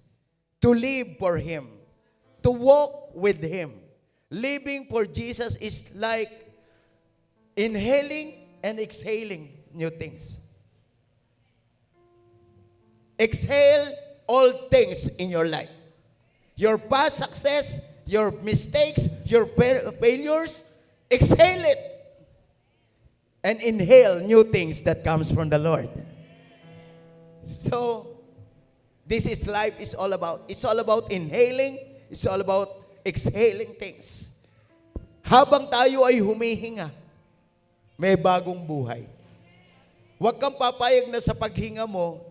to live for Him, to walk with Him. Living for Jesus is like inhaling and exhaling new things. Exhale all things in your life. Your past success, your mistakes, your failures, exhale it. And inhale new things that comes from the Lord. So, this is life is all about. It's all about inhaling. It's all about exhaling things. Habang tayo ay humihinga, may bagong buhay. Huwag kang papayag na sa paghinga mo,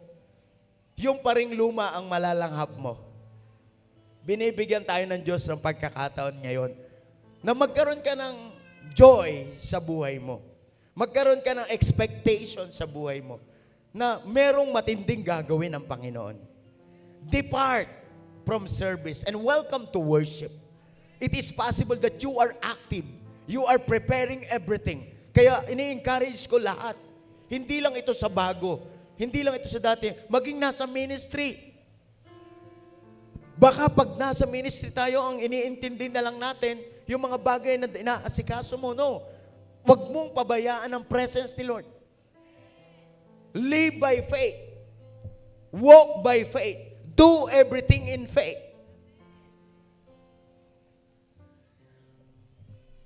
yung paring luma ang malalanghap mo. Binibigyan tayo ng Diyos ng pagkakataon ngayon na magkaroon ka ng joy sa buhay mo. Magkaroon ka ng expectation sa buhay mo na merong matinding gagawin ng Panginoon. Depart from service and welcome to worship. It is possible that you are active. You are preparing everything. Kaya ini-encourage ko lahat. Hindi lang ito sa bago. Hindi lang ito sa dati. Maging nasa ministry. Baka pag nasa ministry tayo, ang iniintindi na lang natin, yung mga bagay na inaasikaso mo, no. Huwag mong pabayaan ang presence ni Lord. Live by faith. Walk by faith. Do everything in faith.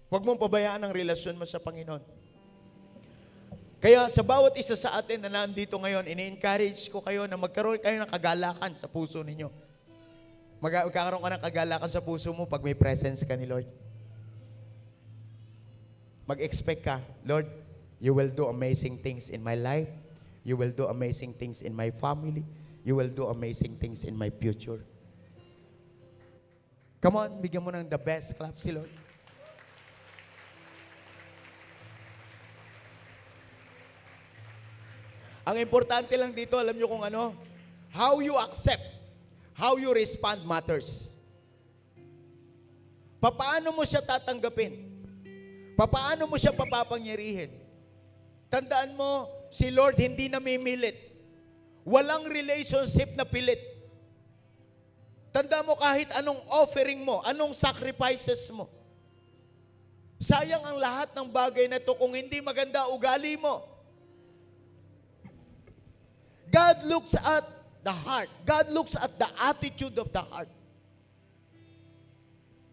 Huwag mong pabayaan ang relasyon mo sa Panginoon. Kaya sa bawat isa sa atin na nandito ngayon, ini-encourage ko kayo na magkaroon kayo ng kagalakan sa puso ninyo. Magkakaroon ka ng kagalakan sa puso mo pag may presence ka ni Lord. Mag-expect ka, Lord, you will do amazing things in my life. You will do amazing things in my family. You will do amazing things in my future. Come on, bigyan mo ng the best clap si Lord. Ang importante lang dito, alam nyo kung ano? How you accept, how you respond matters. Papaano mo siya tatanggapin? Papaano mo siya papapangyarihin? Tandaan mo, si Lord hindi namimilit. Walang relationship na pilit. Tandaan mo kahit anong offering mo, anong sacrifices mo. Sayang ang lahat ng bagay na ito kung hindi maganda ugali mo. God looks at the heart. God looks at the attitude of the heart.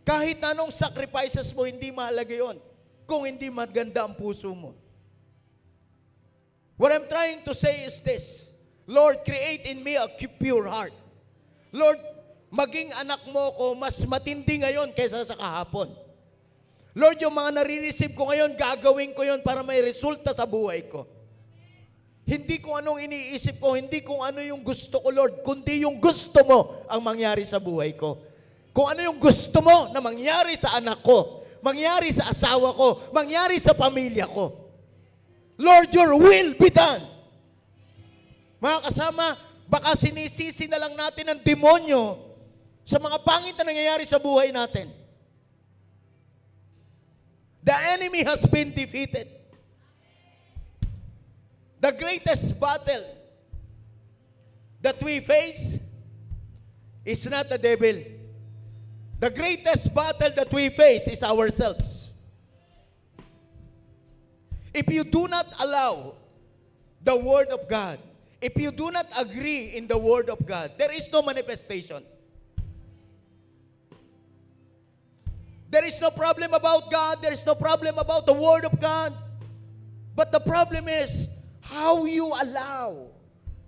Kahit anong sacrifices mo, hindi mahalaga yun kung hindi maganda ang puso mo. What I'm trying to say is this, Lord, create in me a pure heart. Lord, maging anak mo ko mas matindi ngayon kaysa sa kahapon. Lord, yung mga nare-receive ko ngayon, gagawin ko yun para may resulta sa buhay ko. Hindi kung anong iniisip ko, hindi kung ano yung gusto ko, Lord, kundi yung gusto mo ang mangyari sa buhay ko. Kung ano yung gusto mo na mangyari sa anak ko, mangyari sa asawa ko, mangyari sa pamilya ko. Lord, your will be done. Mga kasama, baka sinisisi na lang natin ang demonyo sa mga pangit na nangyayari sa buhay natin. The enemy has been defeated. The greatest battle that we face is not the devil. The greatest battle that we face is ourselves. If you do not allow the Word of God, if you do not agree in the Word of God, there is no manifestation. There is no problem about God. There is no problem about the Word of God. But the problem is how you allow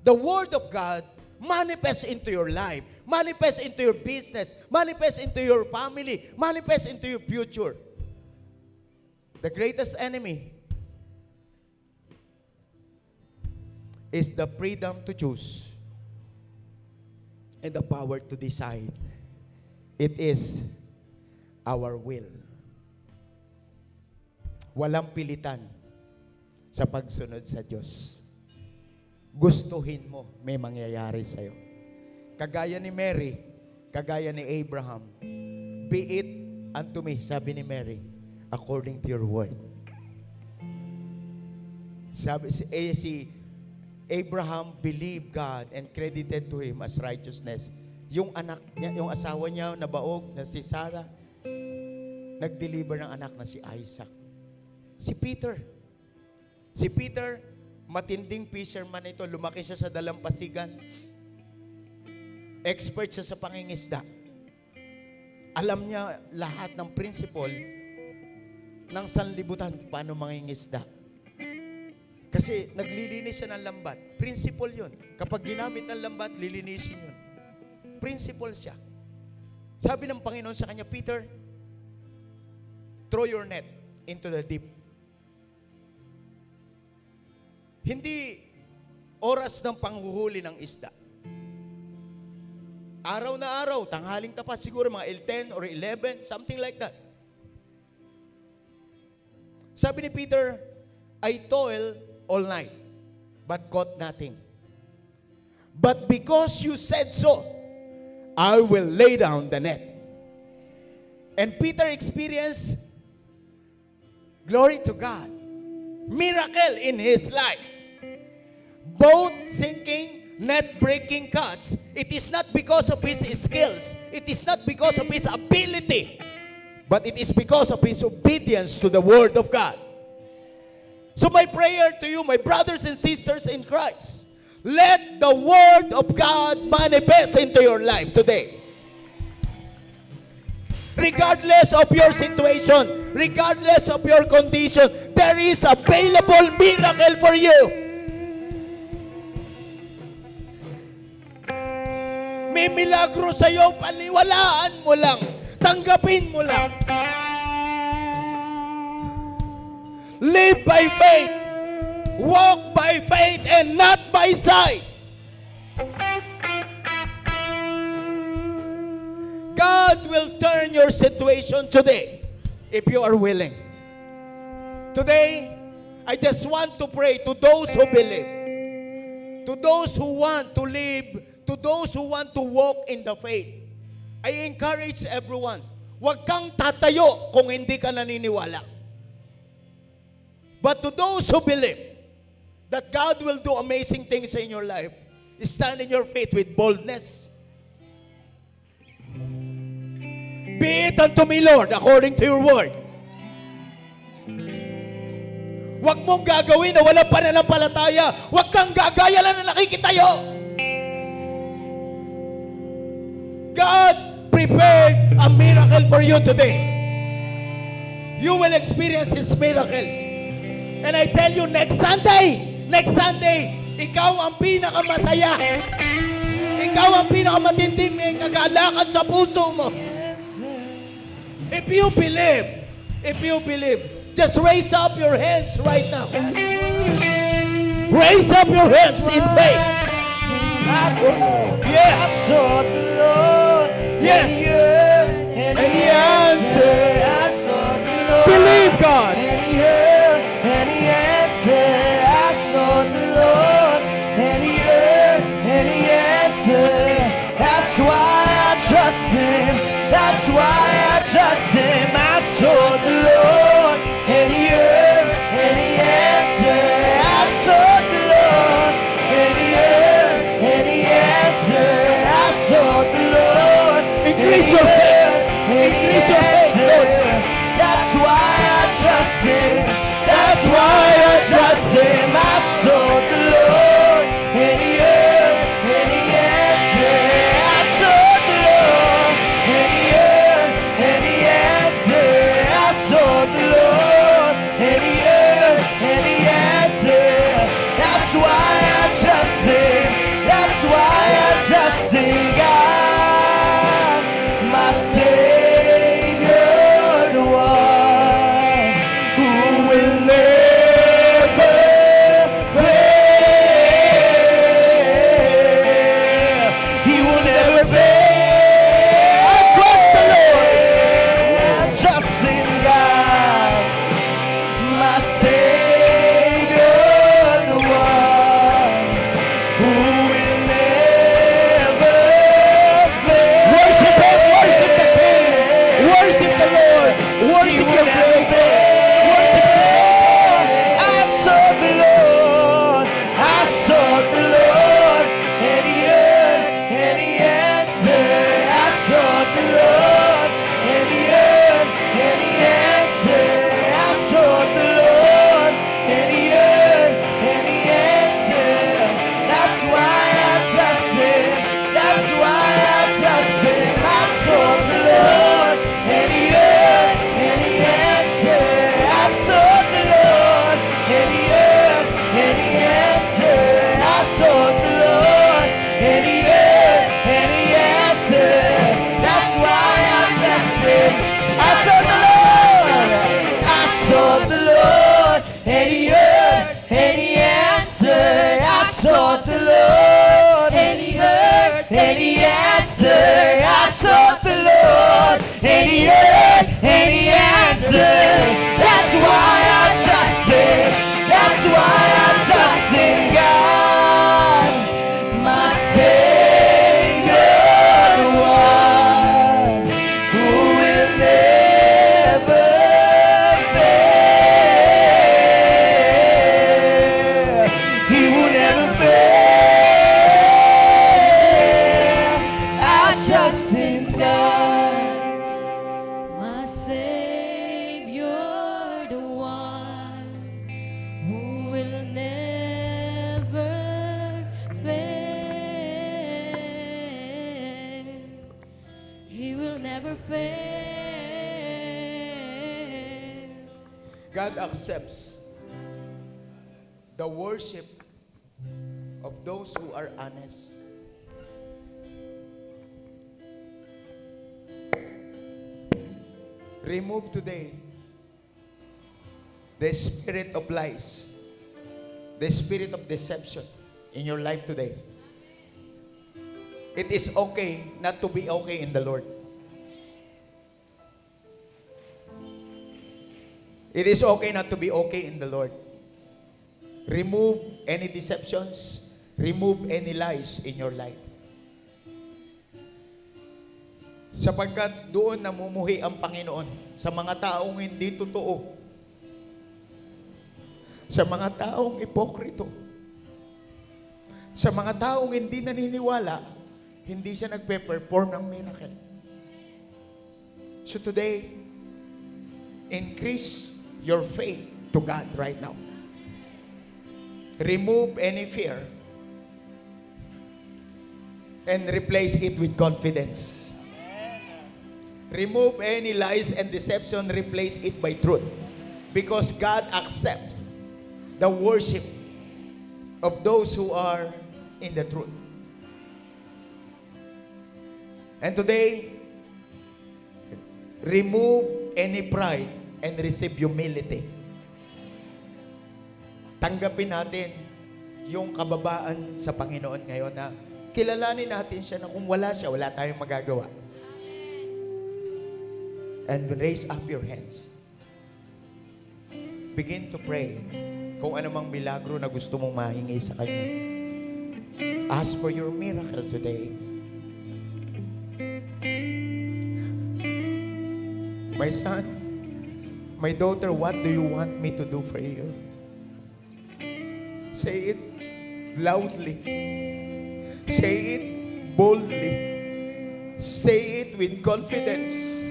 the Word of God manifest into your life, manifest into your business, manifest into your family, manifest into your future. The greatest enemy is the freedom to choose and the power to decide. It is our will. Walang pilitan sa pagsunod sa Diyos. Gustuhin mo, may mangyayari sa'yo. Kagaya ni Mary, kagaya ni Abraham, be it unto me, sabi ni Mary, according to your word. Sabi si Abraham believed God and credited to him as righteousness. Yung anak niya, yung asawa niya na baog, na si Sarah, nag-deliver ng anak na si Isaac. Si Peter, matinding fisherman ito, lumaki siya sa dalampasigan. Expert siya sa pangingisda. Alam niya lahat ng principle ng sanlibutan paano mangingisda. Kasi naglilinis siya ng lambat. Principle yun. Kapag ginamit ng lambat, lilinisin yun. Principle siya. Sabi ng Panginoon sa kanya, Peter, throw your net into the deep. Hindi oras ng panghuhuli ng isda. Araw na araw, tanghaling tapas siguro, mga 10 or 11, something like that. Sabi ni Peter, I toil all night, but caught nothing. But because you said so, I will lay down the net. And Peter experienced, glory to God, miracle in his life. Both sinking, net-breaking catch, it is not because of his skills, it is not because of his ability, but it is because of his obedience to the Word of God. So my prayer to you, my brothers and sisters in Christ, let the Word of God manifest into your life today. Regardless of your situation, regardless of your condition, there is available miracle for you. May milagro sa iyo, paniwalaan mo lang. Tanggapin mo lang. Live by faith. Walk by faith and not by sight. God will turn your situation today if you are willing. Today, I just want to pray to those who believe, to those who want to live, to those who want to walk in the faith. I encourage everyone, huwag kang tatayo kung hindi ka naniniwala. But to those who believe that God will do amazing things in your life, stand in your faith with boldness. Be it unto me, Lord, according to your word. Huwag mong gagawin na walang pananampalataya. Huwag kang gagaya lang na nakikitayo. God prepared a miracle for you today. You will experience His miracle. And I tell you, next Sunday, ikaw ang pinakamasaya. Ikaw ang pinakamatinding may kagalakan sa puso mo. If you believe, just raise up your hands right now. Raise up your hands in faith. Yes. I saw the Lord. Yes. And He answered. I saw the Lord. Believe God. And He heard. And He answered. I saw the Lord. And He heard. And He answered. That's why I trust Him. That's why I trust Him. I saw the Lord. And He heard. And He answered. I saw the Lord. And He heard. And He answered. I saw the Lord. Increase your faith. Increase your faith, Lord. That's why I trust Him. That's why I trust Him. I saw the Lord, and He heard, and He answered. I saw the Lord, and He heard, and He answered. I saw the Lord, and He heard, and He answered. That's why I trust Him. That's why I trust in God, my Savior, the one who will never fail. He will never fail. I trust the Lord. I trust in God, my Savior, the one who will never fail. Worship Him. Worship the King. Worship the Lord. Worship your faith. Worship Him. I saw the Lord, I saw the Lord, and He heard, and He answered. I saw the Lord, and He heard, and He answered. I saw the Lord, and He heard, and He answered. That's why I trust Him. That's why I trust Him. I saw the Lord, and He heard, and He answered. I saw the Lord, and He heard, and He answered. I saw the Lord, and He heard, and He answered. That's why I trust Him. I saw the Lord, I saw the Lord, and He heard, and He answered. I saw the Lord, and He heard, and He answered. I saw the Lord, and He heard, and He answered. That's why I trust Him. That's why I trust in God, my Savior, the one who will never fail. He will never fail. I trust in God, my Savior, the one who will never fail. He will never fail. God accepts the worship of those who are honest. Remove today the spirit of lies, the spirit of deception in your life today. It is okay not to be okay in the Lord. It is okay not to be okay in the Lord. Remove any deceptions, remove any lies in your life. Sapagkat doon namumuhi ang Panginoon sa mga taong hindi totoo, sa mga taong ipokrito, sa mga taong hindi naniniwala, hindi siya nagpe-perform ng miracle. So today, increase your faith to God right now. Remove any fear and replace it with confidence. Remove any lies and deception, replace it by truth. Because God accepts the worship of those who are in the truth. And today, remove any pride and receive humility. Tanggapin natin yung kababaan sa Panginoon ngayon na kilalanin natin siya na kung wala siya, wala tayong magagawa. And raise up your hands. Begin to pray kung anumang milagro na gusto mong mahingi sa Kanya. Ask for your miracle today. My son, my daughter, what do you want me to do for you? Say it loudly. Say it boldly. Say it with confidence.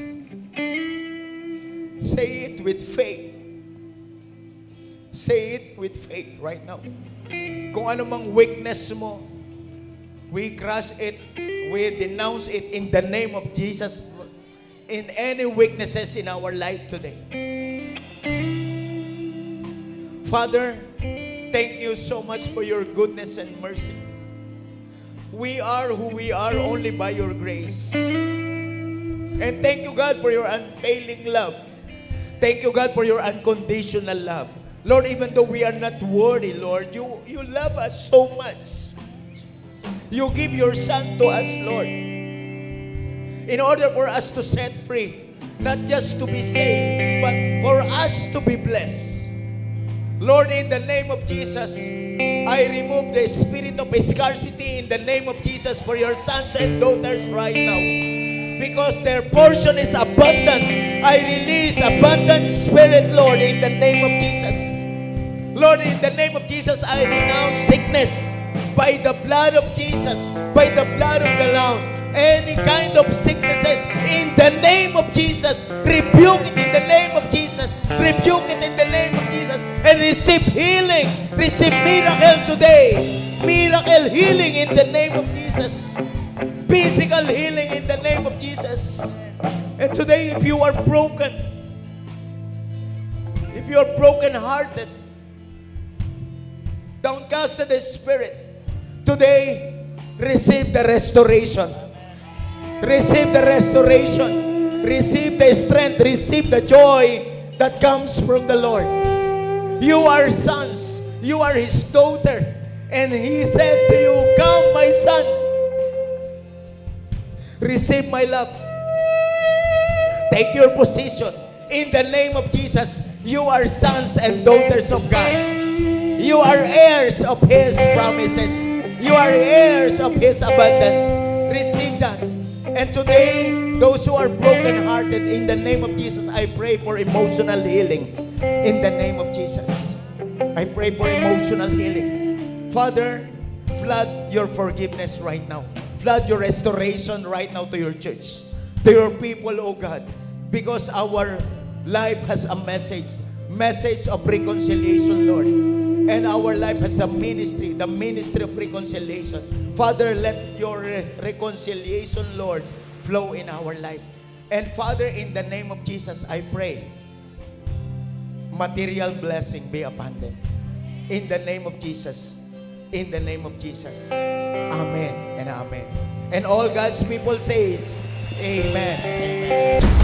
Say it with faith. Say it with faith right now. Kung ano mang weakness mo, we crush it, we denounce it in the name of Jesus. In any weaknesses in our life today. Father, thank you so much for your goodness and mercy. We are who we are only by your grace. And thank you, God, for your unfailing love. Thank you, God, for your unconditional love. Lord, even though we are not worthy, Lord, you love us so much. You give your Son to us, Lord, in order for us to set free, not just to be saved, but for us to be blessed. Lord, in the name of Jesus, I remove the spirit of scarcity in the name of Jesus for your sons and daughters right now. Because their portion is abundance. I release abundance spirit, Lord, in the name of Jesus. Lord, in the name of Jesus, I renounce sickness by the blood of Jesus, by the blood of the Lamb. Any kind of sicknesses in the name of Jesus, rebuke it in the name of Jesus. Rebuke it in the name of Jesus. And receive healing. Receive miracle today. Miracle healing in the name of Jesus. Physical healing in the name of Jesus. And today, if you are broken, if you are broken-hearted, downcasted in spirit, today, receive the restoration. Receive the restoration. Receive the strength. Receive the joy that comes from the Lord. You are sons. You are His daughter. And He said to you, come, my son. Receive my love. Take your position. In the name of Jesus, you are sons and daughters of God. You are heirs of His promises. You are heirs of His abundance. Receive that. And today, those who are broken-hearted, in the name of Jesus, I pray for emotional healing. In the name of Jesus. I pray for emotional healing. Father, flood your forgiveness right now. Flood your restoration right now to your church, to your people, oh God. Because our life has a message of reconciliation, Lord. And our life has a ministry, the ministry of reconciliation. Father, let your reconciliation, Lord, flow in our life. And Father, in the name of Jesus, I pray, material blessing be upon them. In the name of Jesus. In the name of Jesus. Amen and amen. And all God's people says, Amen. Amen.